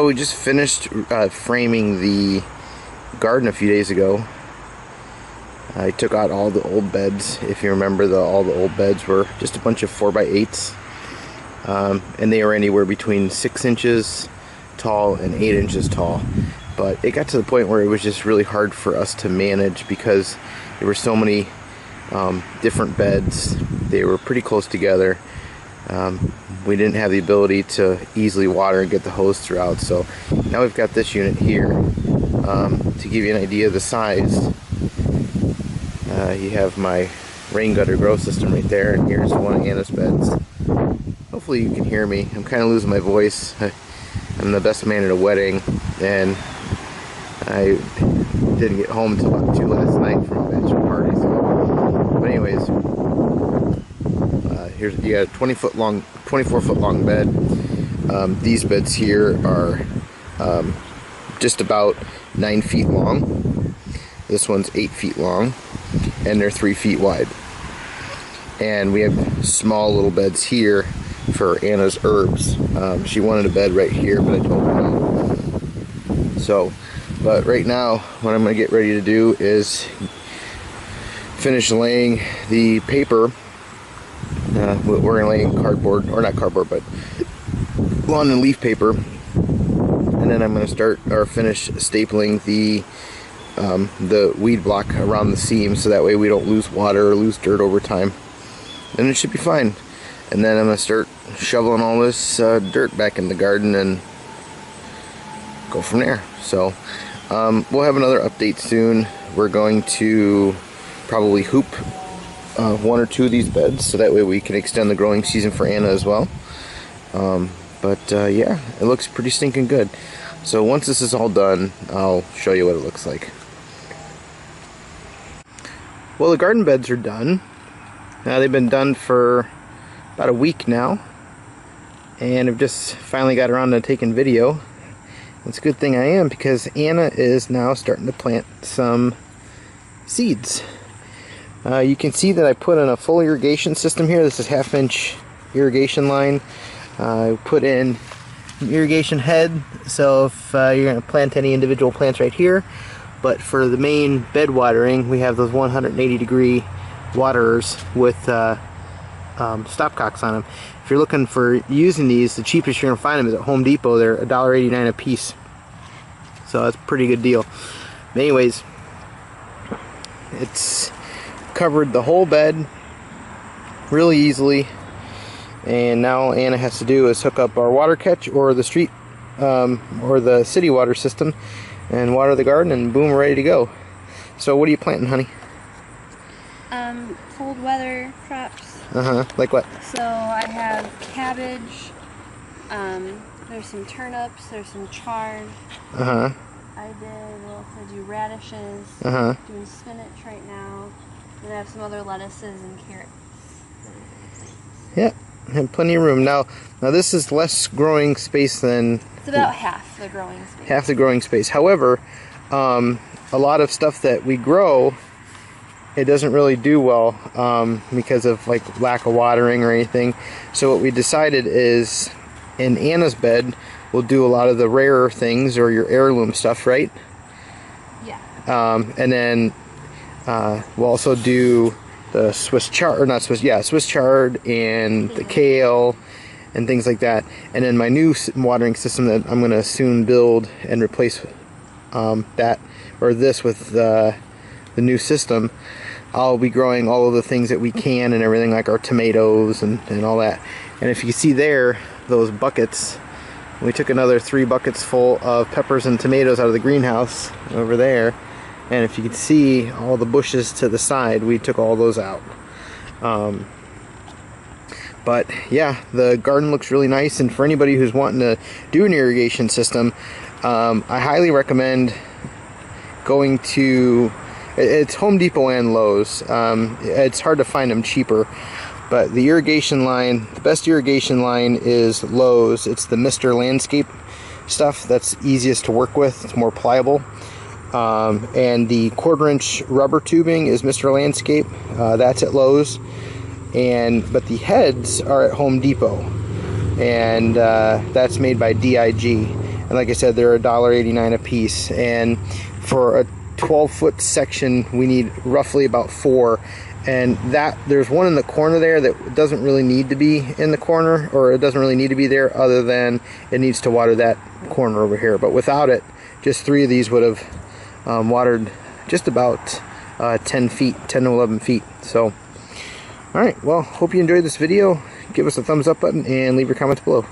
we just finished framing the garden a few days ago. I took out all the old beds. If you remember, all the old beds were just a bunch of 4x8s. And they were anywhere between 6 inches tall and 8 inches tall. But it got to the point where it was just really hard for us to manage because there were so many different beds. They were pretty close together. We didn't have the ability to easily water and get the hose throughout. So now we've got this unit here. To give you an idea of the size, you have my rain gutter grow system right there, and here's one of Anna's beds. Hopefully you can hear me. I'm kind of losing my voice. I'm the best man at a wedding, and I didn't get home until about 2 last night from a bachelor party. So, but anyways, here's, you got a 24 foot long bed. These beds here are just about 9 feet long. This one's 8 feet long, and they're 3 feet wide. And we have small little beds here for Anna's herbs. She wanted a bed right here, but I told her no. So, but right now, what I'm going to get ready to do is finish laying the paper. We're going to lay in cardboard, or not cardboard, but lawn and leaf paper. And then I'm going to start or finish stapling the weed block around the seam, so that way we don't lose water or lose dirt over time. And it should be fine. And then I'm going to start shoveling all this dirt back in the garden and go from there. So we'll have another update soon. We're going to probably hoop 1 or 2 of these beds, so that way we can extend the growing season for Anna as well. Yeah, it looks pretty stinking good. So once this is all done, I'll show you what it looks like. Well, the garden beds are done. They've been done for about a week now, and I've just finally got around to taking video. It's a good thing I am, because Anna is now starting to plant some seeds. You can see that I put in a full irrigation system here. This is 1/2 inch irrigation line. I put in an irrigation head, so if you're going to plant any individual plants right here, but for the main bed watering, we have those 180-degree waterers with stopcocks on them. If you're looking for using these, the cheapest you're going to find them is at Home Depot. They're $1.89 a piece, so that's a pretty good deal. But anyways, it's covered the whole bed really easily, and now all Anna has to do is hook up our water catch or the street or the city water system and water the garden, and boom, we're ready to go. So what are you planting, honey? Cold weather crops. Like what? So I have cabbage, there's some turnips, there's some chard. I do radishes, doing spinach right now, and I have some other lettuces and carrots. Yeah, and plenty of room. Now this is less growing space than... It's about half the growing space. Half the growing space. However, a lot of stuff that we grow, it doesn't really do well because of like lack of watering or anything. So what we decided is, in Anna's bed, we'll do a lot of the rarer things, or your heirloom stuff, right? Yeah. And then we'll also do the Swiss chard, or not Swiss, yeah, Swiss chard and the kale and things like that. And then my new watering system that I'm going to soon build and replace that, or this, with the new system. I'll be growing all of the things that we can and everything, like our tomatoes and all that. And if you see there, those buckets, we took another 3 buckets full of peppers and tomatoes out of the greenhouse over there. And if you can see all the bushes to the side, we took all those out. But yeah, the garden looks really nice, and for anybody who's wanting to do an irrigation system, I highly recommend going to... It's Home Depot and Lowe's. It's hard to find them cheaper, but the irrigation line, the best irrigation line is Lowe's. It's the Mr. Landscape stuff that's easiest to work with. It's more pliable. And the 1/4 inch rubber tubing is Mr. Landscape. That's at Lowe's. But the heads are at Home Depot, and that's made by DIG. And like I said, they're $1.89 a piece. And for a 12-foot section, we need roughly about 4. And that there's one in the corner there that doesn't really need to be in the corner, or it doesn't really need to be there, other than it needs to water that corner over here. But without it, just 3 of these would have watered just about 10 to 11 feet. So, alright, well, hope you enjoyed this video. Give us a thumbs up button and leave your comments below.